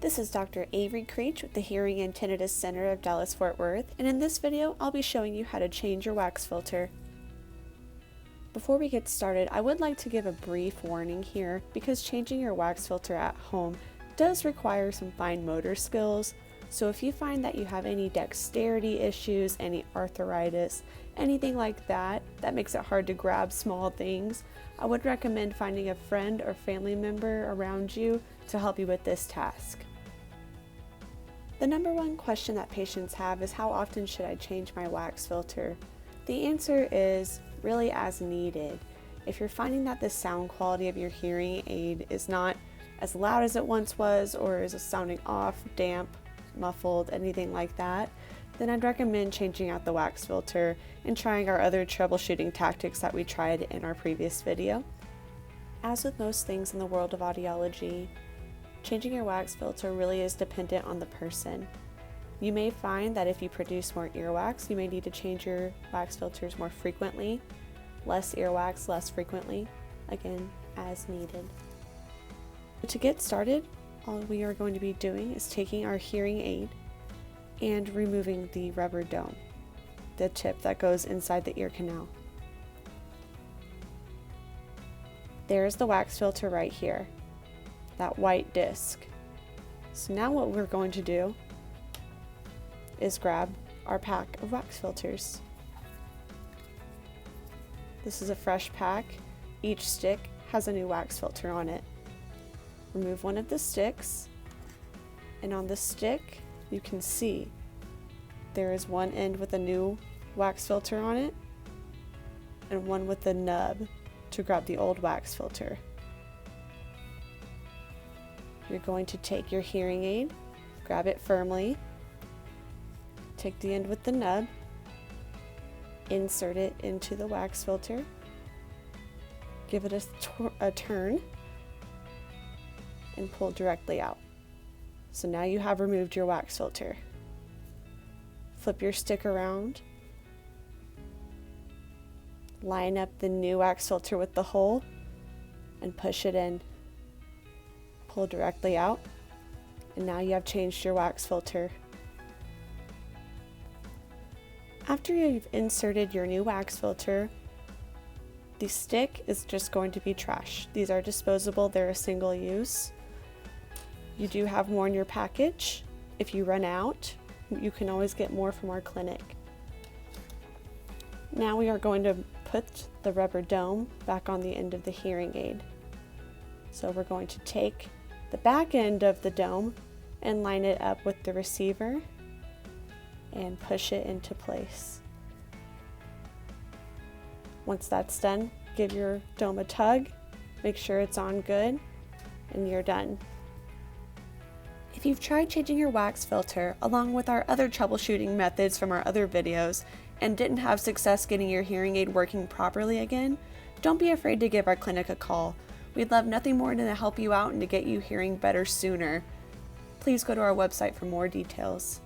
This is Dr. Avery Creech with the Hearing and Tinnitus Center of Dallas-Fort Worth, and in this video I'll be showing you how to change your wax filter. Before we get started, I would like to give a brief warning here because changing your wax filter at home does require some fine motor skills, so if you find that you have any dexterity issues, any arthritis, anything like that makes it hard to grab small things, I would recommend finding a friend or family member around you to help you with this task. The number one question that patients have is, how often should I change my wax filter? The answer is really as needed. If you're finding that the sound quality of your hearing aid is not as loud as it once was, or is sounding off, damp, muffled, anything like that, then I'd recommend changing out the wax filter and trying our other troubleshooting tactics that we tried in our previous video. As with most things in the world of audiology, changing your wax filter really is dependent on the person. You may find that if you produce more earwax, you may need to change your wax filters more frequently, less earwax less frequently, again, as needed. To get started, all we are going to be doing is taking our hearing aid and removing the rubber dome, the tip that goes inside the ear canal. There's the wax filter right here, that white disc. So now what we're going to do is grab our pack of wax filters. This is a fresh pack. Each stick has a new wax filter on it. Remove one of the sticks, and on the stick you can see there is one end with a new wax filter on it and one with the nub to grab the old wax filter. You're going to take your hearing aid, grab it firmly, take the end with the nub, insert it into the wax filter, give it a turn, and pull directly out. So now you have removed your wax filter. Flip your stick around, line up the new wax filter with the hole, and push it in. Pull directly out, and now you have changed your wax filter. After you've inserted your new wax filter, the stick is just going to be trash. These are disposable, they're a single use. You do have more in your package. If you run out, you can always get more from our clinic. Now we are going to put the rubber dome back on the end of the hearing aid. So we're going to take the back end of the dome and line it up with the receiver and push it into place. Once that's done, give your dome a tug, make sure it's on good, and you're done. If you've tried changing your wax filter along with our other troubleshooting methods from our other videos and didn't have success getting your hearing aid working properly again, don't be afraid to give our clinic a call. We'd love nothing more than to help you out and to get you hearing better sooner. Please go to our website for more details.